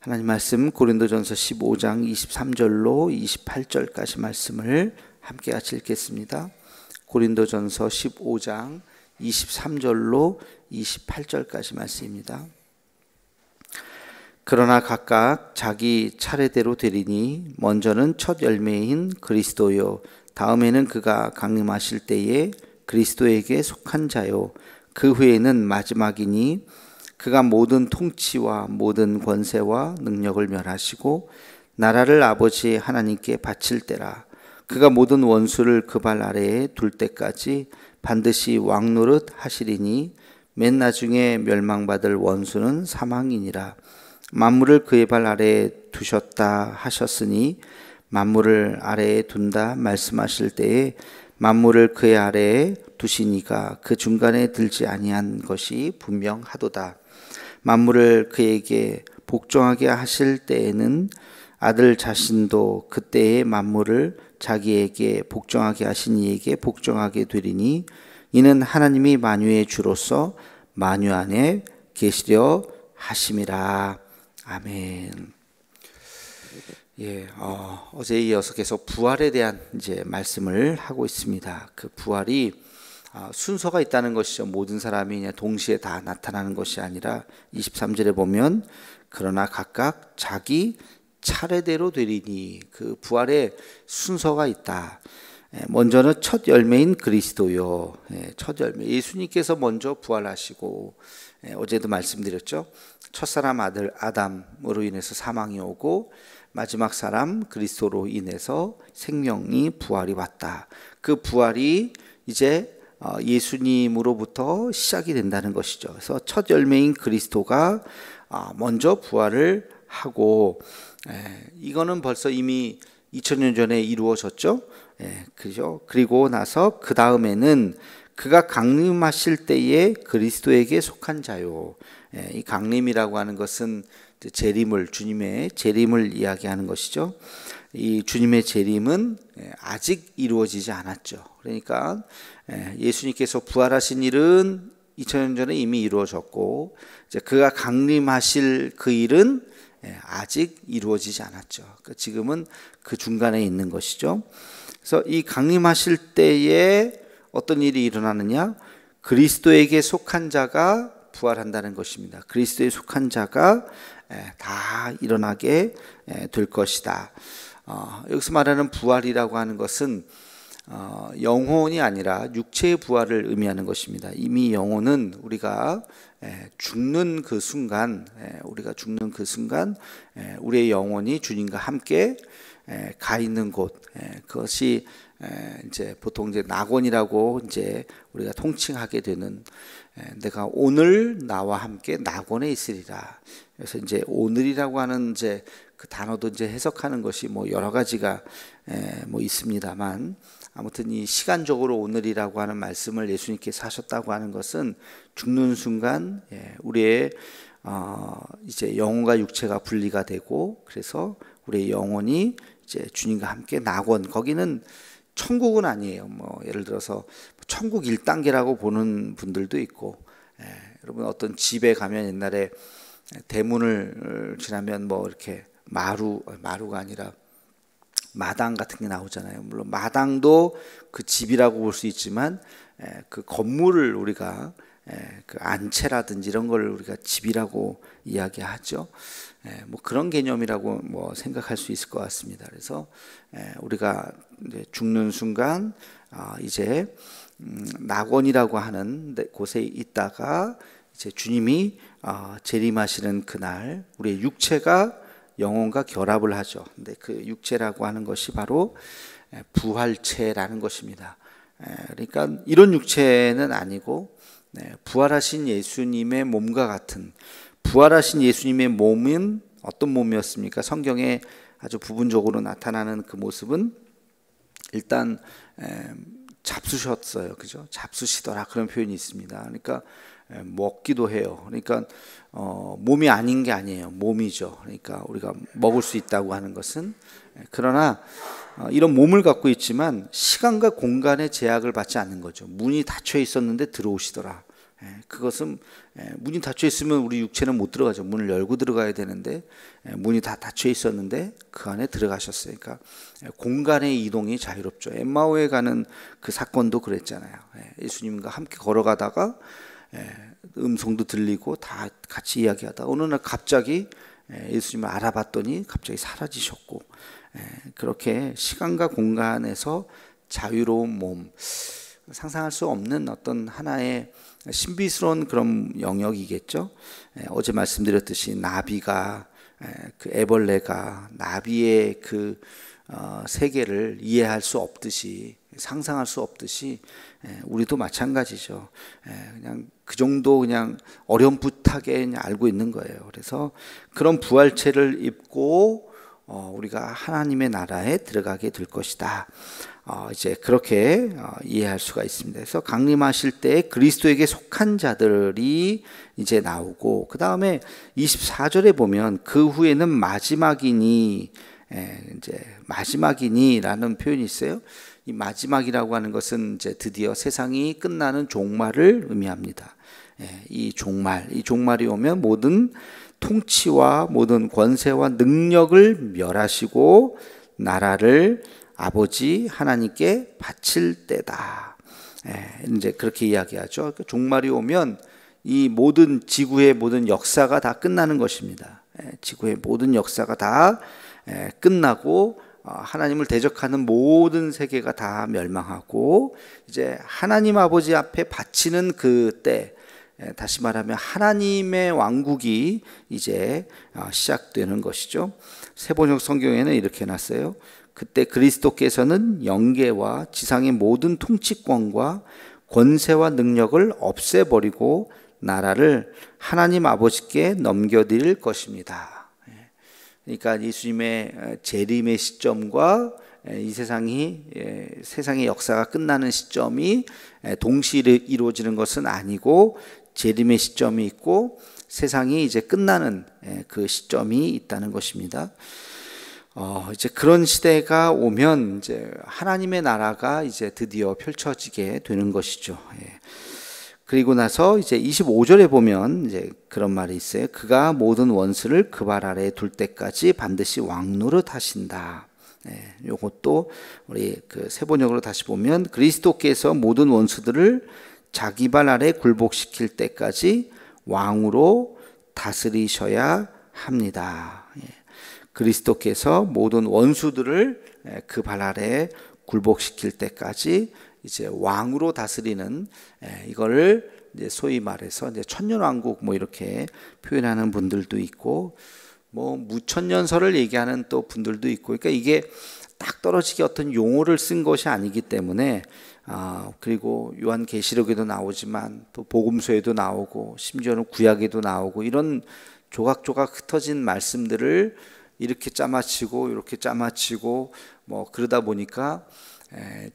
하나님 말씀 고린도전서 15장 23절로 28절까지 말씀을 함께 같이 읽겠습니다. 고린도전서 15장 23절로 28절까지 말씀입니다. 그러나 각각 자기 차례대로 되리니 먼저는 첫 열매인 그리스도요, 다음에는 그가 강림하실 때에 그리스도에게 속한 자요, 그 후에는 마지막이니 그가 모든 통치와 모든 권세와 능력을 멸하시고 나라를 아버지 하나님께 바칠 때라. 그가 모든 원수를 그 발 아래에 둘 때까지 반드시 왕노릇 하시리니 맨 나중에 멸망받을 원수는 사망이니라. 만물을 그의 발 아래에 두셨다 하셨으니 만물을 아래에 둔다 말씀하실 때에 만물을 그의 아래에 두시니가 그 중간에 들지 아니한 것이 분명하도다. 만물을 그에게 복종하게 하실 때에는 아들 자신도 그때의 만물을 자기에게 복종하게 하신 이에게 복종하게 되리니 이는 하나님이 만유의 주로서 만유 안에 계시려 하심이라. 아멘. 어제에 이어서 계속 부활에 대한 말씀을 하고 있습니다. 그 부활이 순서가 있다는 것이죠. 모든 사람이 그냥 동시에 다 나타나는 것이 아니라 23절에 보면 그러나 각각 자기 차례대로 되리니, 그 부활의 순서가 있다. 먼저는 첫 열매인 그리스도요. 첫 열매, 예수님께서 먼저 부활하시고, 어제도 말씀드렸죠. 첫사람 아들 아담으로 인해서 사망이 오고 마지막 사람 그리스도로 인해서 생명이 부활이 왔다. 그 부활이 이제 예수님으로부터 시작이 된다는 것이죠. 그래서 첫 열매인 그리스도가 먼저 부활을 하고, 이거는 벌써 이미 2000년 전에 이루어졌죠. 그죠? 그리고 나서 그 다음에는 그가 강림하실 때에 그리스도에게 속한 자요. 이 강림이라고 하는 것은 재림을, 주님의 재림을 이야기하는 것이죠. 이 주님의 재림은 아직 이루어지지 않았죠. 그러니까 예수님께서 부활하신 일은 2000년 전에 이미 이루어졌고, 이제 그가 강림하실 그 일은 아직 이루어지지 않았죠. 그러니까 지금은 그 중간에 있는 것이죠. 그래서 이 강림하실 때에 어떤 일이 일어나느냐? 그리스도에게 속한 자가 부활한다는 것입니다. 그리스도에 속한 자가 다 일어나게 될 것이다. 여기서 말하는 부활이라고 하는 것은 영혼이 아니라 육체의 부활을 의미하는 것입니다. 이미 영혼은 우리가 죽는 그 순간, 우리의 영혼이 주님과 함께 가 있는 곳, 그것이 이제 보통 이제 낙원이라고 이제 우리가 통칭하게 되는, 내가 오늘 나와 함께 낙원에 있으리라. 그래서 이제 오늘이라고 하는 이제 그 단어도 이제 해석하는 것이 뭐 여러 가지가 뭐 있습니다만, 아무튼 이 시간적으로 오늘이라고 하는 말씀을 예수님께서 하셨다고 하는 것은 죽는 순간 우리의 이제 영혼과 육체가 분리가 되고, 그래서 우리의 영혼이 이제 주님과 함께 낙원, 거기는 천국은 아니에요. 뭐 예를 들어서 천국 1단계라고 보는 분들도 있고, 여러분 어떤 집에 가면 옛날에 대문을 지나면 뭐 이렇게 마루가 아니라 마당 같은 게 나오잖아요. 물론 마당도 그 집이라고 볼 수 있지만, 그 건물을 우리가 그 안채라든지 이런 걸 우리가 집이라고 이야기하죠. 뭐 그런 개념이라고 뭐 생각할 수 있을 것 같습니다. 그래서 우리가 이제 죽는 순간 이제 낙원이라고 하는 곳에 있다가 이제 주님이 재림하시는 그날 우리의 육체가 영혼과 결합을 하죠. 근데 그 육체라고 하는 것이 바로 부활체라는 것입니다. 그러니까 이런 육체는 아니고 부활하신 예수님의 몸과 같은, 부활하신 예수님의 몸은 어떤 몸이었습니까? 성경에 아주 부분적으로 나타나는 그 모습은 일단 잡수셨어요. 그죠? 잡수시더라, 그런 표현이 있습니다. 그러니까 먹기도 해요. 그러니까 몸이 아닌 게 아니에요. 몸이죠. 그러니까 우리가 먹을 수 있다고 하는 것은, 그러나 이런 몸을 갖고 있지만 시간과 공간의 제약을 받지 않는 거죠. 문이 닫혀 있었는데 들어오시더라. 그것은 문이 닫혀 있으면 우리 육체는 못 들어가죠. 문을 열고 들어가야 되는데 문이 다 닫혀 있었는데 그 안에 들어가셨어요. 그러니까 공간의 이동이 자유롭죠. 엠마오에 가는 그 사건도 그랬잖아요. 예수님과 함께 걸어가다가 음성도 들리고 다 같이 이야기하다 어느 날 갑자기 예수님을 알아봤더니 갑자기 사라지셨고, 그렇게 시간과 공간에서 자유로운 몸, 상상할 수 없는 어떤 하나의 신비스러운 그런 영역이겠죠. 어제 말씀드렸듯이 나비가, 그 애벌레가 나비의 그 세계를 이해할 수 없듯이, 상상할 수 없듯이 우리도 마찬가지죠. 그냥 그 정도 그냥 어렴풋하게 그냥 알고 있는 거예요. 그래서 그런 부활체를 입고 우리가 하나님의 나라에 들어가게 될 것이다. 이제 그렇게 이해할 수가 있습니다. 그래서 강림하실 때 그리스도에게 속한 자들이 이제 나오고, 그 다음에 24절에 보면 그 후에는 마지막이니, 이제 마지막이니라는 표현이 있어요. 이 마지막이라고 하는 것은 이제 드디어 세상이 끝나는 종말을 의미합니다. 이 종말이 오면 모든 통치와 모든 권세와 능력을 멸하시고 나라를 아버지 하나님께 바칠 때다. 이제 그렇게 이야기하죠. 종말이 오면 이 모든 지구의 모든 역사가 다 끝나는 것입니다. 지구의 모든 역사가 다 끝나고 하나님을 대적하는 모든 세계가 다 멸망하고 이제 하나님 아버지 앞에 바치는 그때, 다시 말하면 하나님의 왕국이 이제 시작되는 것이죠. 세번역 성경에는 이렇게 해놨어요. 그때 그리스도께서는 영계와 지상의 모든 통치권과 권세와 능력을 없애버리고 나라를 하나님 아버지께 넘겨드릴 것입니다. 그러니까 예수님의 재림의 시점과 이 세상의 역사가 끝나는 시점이 동시에 이루어지는 것은 아니고, 재림의 시점이 있고 세상이 이제 끝나는 그 시점이 있다는 것입니다. 이제 그런 시대가 오면 이제 하나님의 나라가 이제 드디어 펼쳐지게 되는 것이죠. 그리고 나서 이제 25절에 보면 이제 그런 말이 있어요. 그가 모든 원수를 그 발 아래에 둘 때까지 반드시 왕노릇 하신다. 요것도 우리 그 세번역으로 다시 보면 그리스도께서 모든 원수들을 자기 발 아래 굴복시킬 때까지 왕으로 다스리셔야 합니다. 그리스도께서 모든 원수들을 그 발 아래 굴복시킬 때까지 이제 왕으로 다스리는, 이거를 이제 소위 말해서 이제 천년왕국 뭐 이렇게 표현하는 분들도 있고, 뭐 무천년설을 얘기하는 또 분들도 있고, 그러니까 이게 딱 떨어지게 어떤 용어를 쓴 것이 아니기 때문에, 그리고 요한계시록에도 나오지만 또 복음서에도 나오고 심지어는 구약에도 나오고, 이런 조각조각 흩어진 말씀들을 이렇게 짜맞히고 이렇게 짜맞히고 뭐 그러다 보니까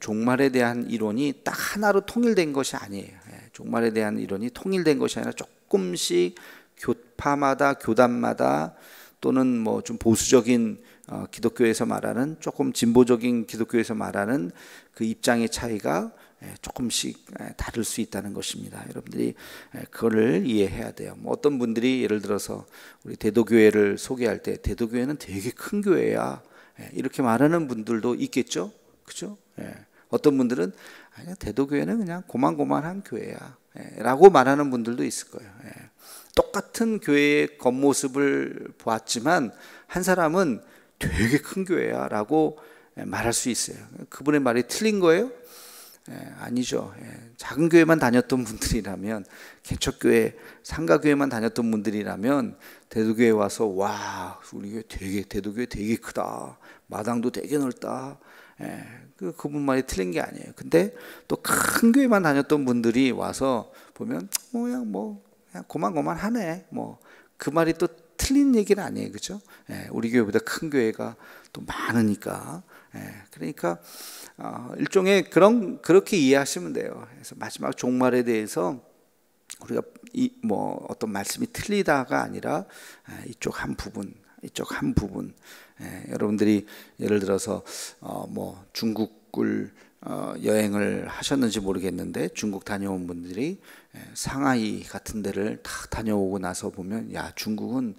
종말에 대한 이론이 딱 하나로 통일된 것이 아니에요. 종말에 대한 이론이 통일된 것이 아니라 조금씩 교파마다, 교단마다, 또는 뭐 좀 보수적인 기독교에서 말하는, 조금 진보적인 기독교에서 말하는 그 입장의 차이가 조금씩 다를 수 있다는 것입니다. 여러분들이 그거를 이해해야 돼요. 뭐 어떤 분들이 예를 들어서 우리 대도교회를 소개할 때 대도교회는 되게 큰 교회야, 이렇게 말하는 분들도 있겠죠. 그죠? 어떤 분들은 아니야, 대도교회는 그냥 고만고만한 교회야 라고 말하는 분들도 있을 거예요. 똑같은 교회의 겉모습을 보았지만 한 사람은 되게 큰 교회야 라고 말할 수 있어요. 그분의 말이 틀린 거예요? 아니죠. 작은 교회만 다녔던 분들이라면, 개척교회, 상가교회만 다녔던 분들이라면 대도교회 와서 와, 우리 교회 대도교회 되게 크다, 마당도 되게 넓다, 그분 말이 틀린 게 아니에요. 근데 또 큰 교회만 다녔던 분들이 와서 보면 그냥 고만고만하네, 뭐 그 말이 또 틀린 얘기는 아니에요. 그죠? 우리 교회보다 큰 교회가 또 많으니까. 그러니까 일종의 그렇게 이해하시면 돼요. 그래서 마지막 종말에 대해서 우리가 뭐 어떤 말씀이 틀리다가 아니라 이쪽 한 부분, 여러분들이 예를 들어서 뭐 중국을 여행을 하셨는지 모르겠는데 중국 다녀온 분들이 상하이 같은 데를 다 다녀오고 나서 보면 야, 중국은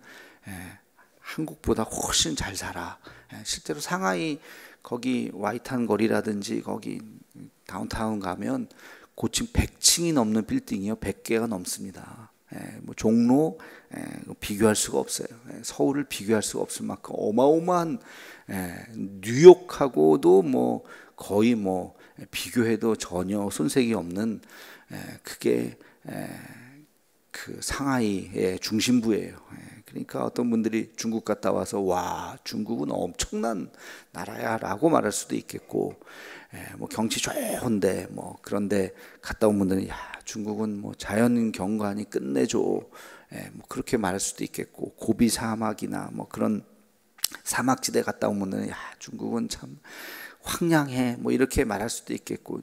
한국보다 훨씬 잘 살아. 실제로 상하이 거기 와이탄 거리라든지 거기 다운타운 가면 고층 100층이 넘는 빌딩이요, 100개가 넘습니다. 뭐 종로 비교할 수가 없어요. 서울을 비교할 수가 없을 만큼 어마어마한, 뉴욕하고도 뭐 거의 뭐 비교해도 전혀 손색이 없는, 그게 그 상하이의 중심부예요. 그러니까 어떤 분들이 중국 갔다 와서 와, 중국은 엄청난 나라야라고 말할 수도 있겠고, 뭐 경치 좋은데 뭐 그런데 갔다 온 분들은 야, 중국은 뭐 자연 경관이 끝내줘, 뭐 그렇게 말할 수도 있겠고, 고비 사막이나 뭐 그런 사막지대 갔다 온 분들은 야, 중국은 참 황량해, 뭐 이렇게 말할 수도 있겠고,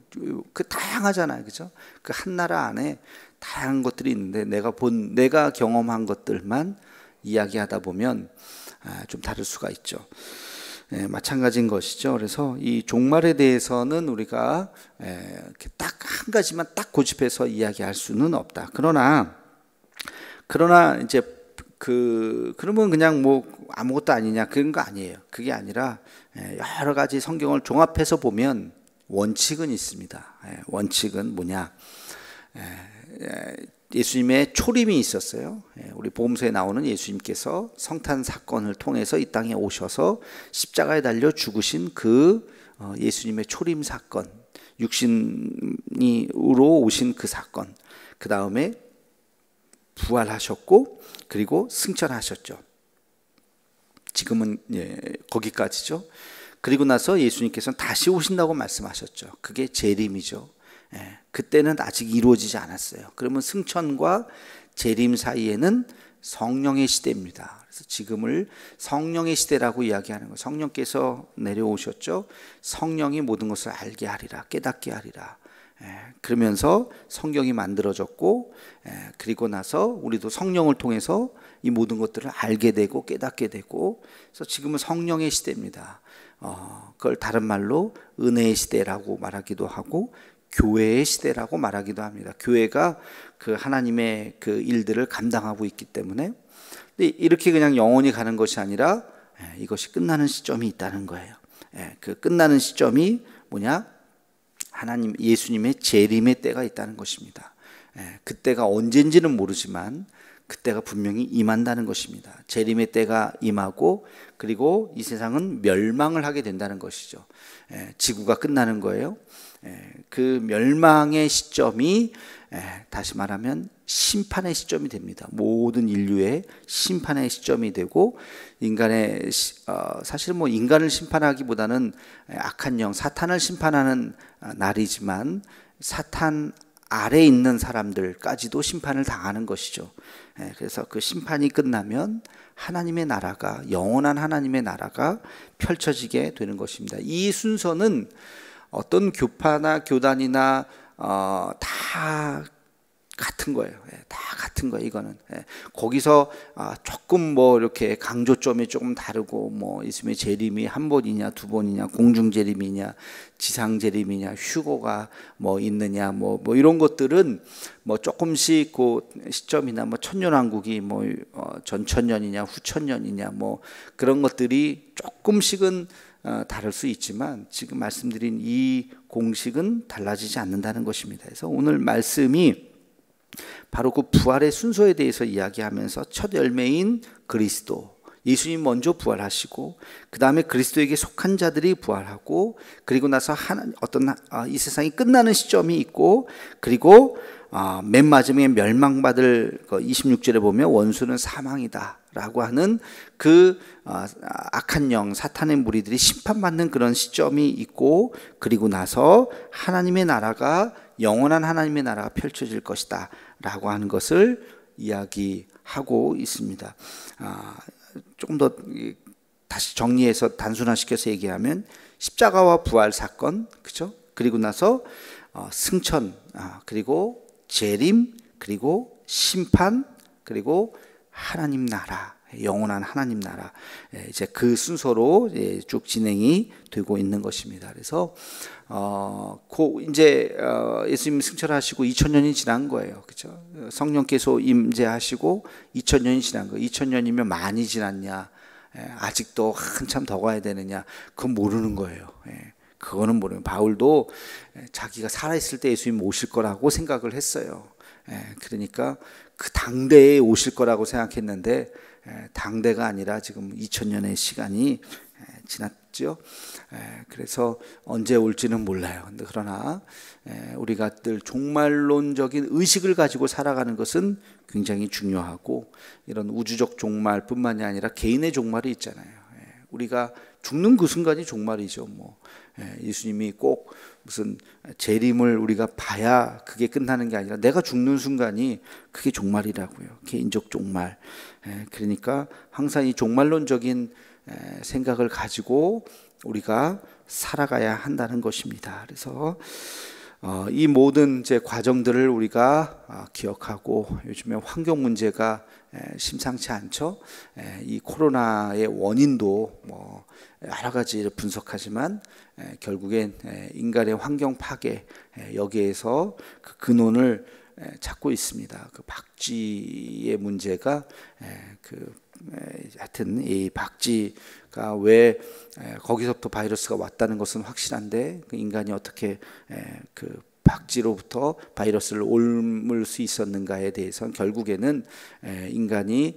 그 다양하잖아요, 그죠? 그 한 나라 안에 다양한 것들이 있는데 내가 경험한 것들만 이야기하다 보면 좀 다를 수가 있죠. 마찬가지인 것이죠. 그래서 이 종말에 대해서는 우리가 딱 한 가지만 딱 고집해서 이야기할 수는 없다. 그러나 이제 그러면 그냥 뭐 아무것도 아니냐, 그런 거 아니에요. 그게 아니라 여러 가지 성경을 종합해서 보면 원칙은 있습니다. 원칙은 뭐냐? 예수님의 초림이 있었어요. 우리 복음서에 나오는 예수님께서 성탄 사건을 통해서 이 땅에 오셔서 십자가에 달려 죽으신 그 예수님의 초림 사건, 육신으로 오신 그 사건, 그 다음에 부활하셨고 그리고 승천하셨죠. 지금은 거기까지죠. 그리고 나서 예수님께서는 다시 오신다고 말씀하셨죠. 그게 재림이죠. 그때는 아직 이루어지지 않았어요. 그러면 승천과 재림 사이에는 성령의 시대입니다. 그래서 지금을 성령의 시대라고 이야기하는 거예요. 성령께서 내려오셨죠. 성령이 모든 것을 알게 하리라, 깨닫게 하리라. 그러면서 성경이 만들어졌고, 그리고 나서 우리도 성령을 통해서 이 모든 것들을 알게 되고 깨닫게 되고, 그래서 지금은 성령의 시대입니다. 그걸 다른 말로 은혜의 시대라고 말하기도 하고 교회의 시대라고 말하기도 합니다. 교회가 그 하나님의 그 일들을 감당하고 있기 때문에. 근데 이렇게 그냥 영원히 가는 것이 아니라 이것이 끝나는 시점이 있다는 거예요. 그 끝나는 시점이 뭐냐? 하나님 예수님의 재림의 때가 있다는 것입니다. 그때가 언젠지는 모르지만 그때가 분명히 임한다는 것입니다. 재림의 때가 임하고 그리고 이 세상은 멸망을 하게 된다는 것이죠. 지구가 끝나는 거예요. 그 멸망의 시점이 다시 말하면 심판의 시점이 됩니다. 모든 인류의 심판의 시점이 되고, 인간의 사실 뭐 인간을 심판하기보다는 악한 영 사탄을 심판하는 날이지만 사탄 아래 있는 사람들까지도 심판을 당하는 것이죠. 그래서 그 심판이 끝나면 하나님의 나라가, 영원한 하나님의 나라가 펼쳐지게 되는 것입니다. 이 순서는 어떤 교파나 교단이나 다 같은 거예요. 다 같은 거예요. 이거는 거기서 조금 뭐 이렇게 강조점이 조금 다르고, 뭐 예수님의 재림이 한 번이냐 두 번이냐, 공중 재림이냐 지상 재림이냐, 휴거가 뭐 있느냐, 뭐 이런 것들은 뭐 조금씩 그 시점이나 뭐 천년왕국이 뭐 전천년이냐 후천년이냐 뭐 그런 것들이 조금씩은 다를 수 있지만 지금 말씀드린 이 공식은 달라지지 않는다는 것입니다. 그래서 오늘 말씀이 바로 그 부활의 순서에 대해서 이야기하면서 첫 열매인 그리스도, 예수님 먼저 부활하시고 그 다음에 그리스도에게 속한 자들이 부활하고, 그리고 나서 이 세상이 끝나는 시점이 있고, 그리고 맨 마지막에 멸망받을 26절에 보면 원수는 사망이다 라고 하는 그 악한 영 사탄의 무리들이 심판받는 그런 시점이 있고, 그리고 나서 하나님의 나라가, 영원한 하나님의 나라가 펼쳐질 것이다 라고 하는 것을 이야기하고 있습니다. 조금 더 다시 정리해서 단순화시켜서 얘기하면 십자가와 부활 사건, 그렇죠? 그리고 나서 승천, 그리고 재림, 그리고 심판, 그리고 하나님 나라, 영원한 하나님 나라. 이제 그 순서로 쭉 진행이 되고 있는 것입니다. 그래서 이제 예수님 승천하시고 2000년이 지난 거예요. 그렇죠? 성령께서 임재하시고 2000년이 지난 거예요. 2000년이면 많이 지났냐? 아직도 한참 더 가야 되느냐? 그건 모르는 거예요. 그거는 모르는. 바울도 자기가 살아있을 때 예수님 오실 거라고 생각을 했어요. 그러니까 그 당대에 오실 거라고 생각했는데 당대가 아니라 지금 2000년의 시간이 지났죠. 그래서 언제 올지는 몰라요. 근데 그러나 우리가 늘 종말론적인 의식을 가지고 살아가는 것은 굉장히 중요하고, 이런 우주적 종말뿐만이 아니라 개인의 종말이 있잖아요. 우리가 죽는 그 순간이 종말이죠. 예수님이 꼭 무슨 재림을 우리가 봐야 그게 끝나는 게 아니라 내가 죽는 순간이 그게 종말이라고요. 개인적 종말. 그러니까 항상 이 종말론적인 생각을 가지고 우리가 살아가야 한다는 것입니다. 그래서 이 모든 이제 과정들을 우리가 기억하고, 요즘에 환경 문제가 심상치 않죠. 이 코로나의 원인도 여러 가지를 분석하지만 결국엔 인간의 환경 파괴, 여기에서 그 근원을 찾고 있습니다. 그 박쥐의 문제가 하여튼 이 박쥐가 왜 거기서부터 바이러스가 왔다는 것은 확실한데, 그 인간이 어떻게 그 박쥐로부터 바이러스를 옮을 수 있었는가에 대해서는 결국에는 인간이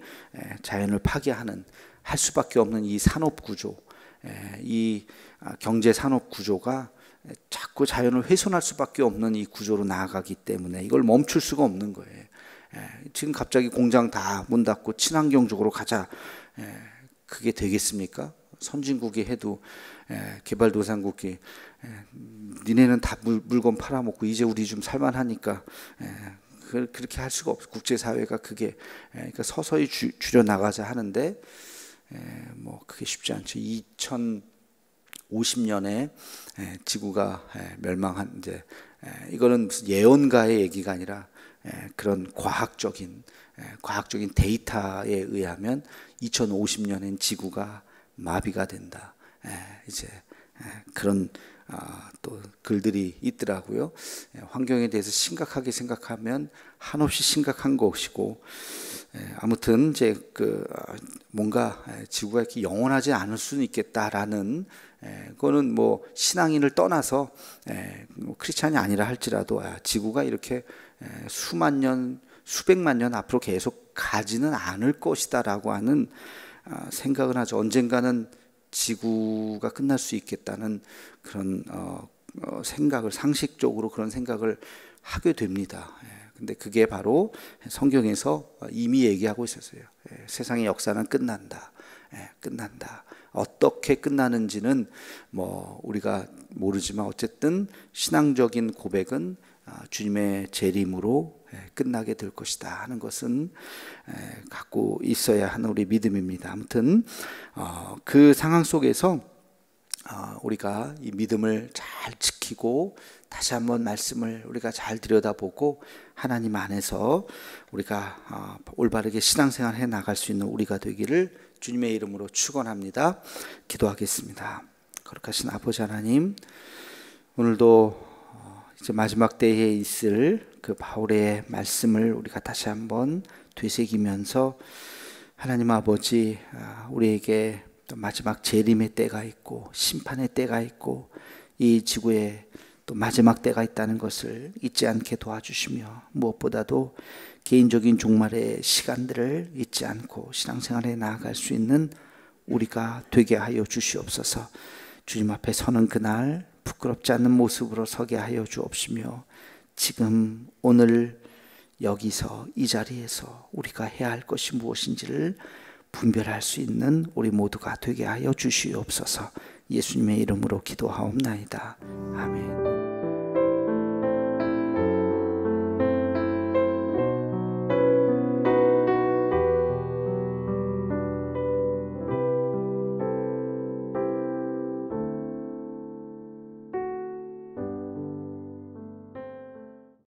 자연을 파괴하는, 할 수밖에 없는 이 산업 구조, 이 경제 산업 구조가 자꾸 자연을 훼손할 수밖에 없는 이 구조로 나아가기 때문에 이걸 멈출 수가 없는 거예요. 지금 갑자기 공장 다 문 닫고 친환경적으로 가자, 그게 되겠습니까? 선진국이 해도 개발도상국이 니네는 다 물건 팔아먹고 이제 우리 좀 살만하니까 그렇게 할 수가 없어. 국제사회가 그게 그러니까 서서히 줄여나가자 하는데 그게 쉽지 않죠. 2050년에 지구가 멸망한, 이제 이거는 무슨 예언가의 얘기가 아니라 그런 과학적인 데이터에 의하면 2050년엔 지구가 마비가 된다. 이제 그런 또 글들이 있더라고요. 환경에 대해서 심각하게 생각하면 한없이 심각한 것이고, 아무튼 이제 뭔가 지구가 이렇게 영원하지 않을 수는 있겠다라는, 그거는 신앙인을 떠나서 크리스찬이 아니라 할지라도 지구가 이렇게 수만 년, 수백만 년 앞으로 계속 가지는 않을 것이다라고 하는 생각은 하죠. 언젠가는 지구가 끝날 수 있겠다는 그런 생각을, 상식적으로 그런 생각을 하게 됩니다. 근데 그게 바로 성경에서 이미 얘기하고 있었어요. 세상의 역사는 끝난다. 끝난다. 어떻게 끝나는지는 우리가 모르지만 어쨌든 신앙적인 고백은 주님의 재림으로 끝나게 될 것이다 하는 것은 갖고 있어야 하는 우리 믿음입니다. 아무튼 그 상황 속에서 우리가 이 믿음을 잘 지키고 다시 한번 말씀을 우리가 잘 들여다보고 하나님 안에서 우리가 올바르게 신앙생활 해 나갈 수 있는 우리가 되기를 주님의 이름으로 축원합니다. 기도하겠습니다. 거룩하신 아버지 하나님, 오늘도 이제 마지막 때에 있을 그 바울의 말씀을 우리가 다시 한번 되새기면서, 하나님 아버지, 우리에게 또 마지막 재림의 때가 있고 심판의 때가 있고 이 지구에 또 마지막 때가 있다는 것을 잊지 않게 도와주시며, 무엇보다도 개인적인 종말의 시간들을 잊지 않고 신앙생활에 나아갈 수 있는 우리가 되게 하여 주시옵소서. 주님 앞에 서는 그날 부끄럽지 않는 모습으로 서게 하여 주옵시며, 지금 오늘 여기서 이 자리에서 우리가 해야 할 것이 무엇인지를 분별할 수 있는 우리 모두가 되게 하여 주시옵소서. 예수님의 이름으로 기도하옵나이다. 아멘.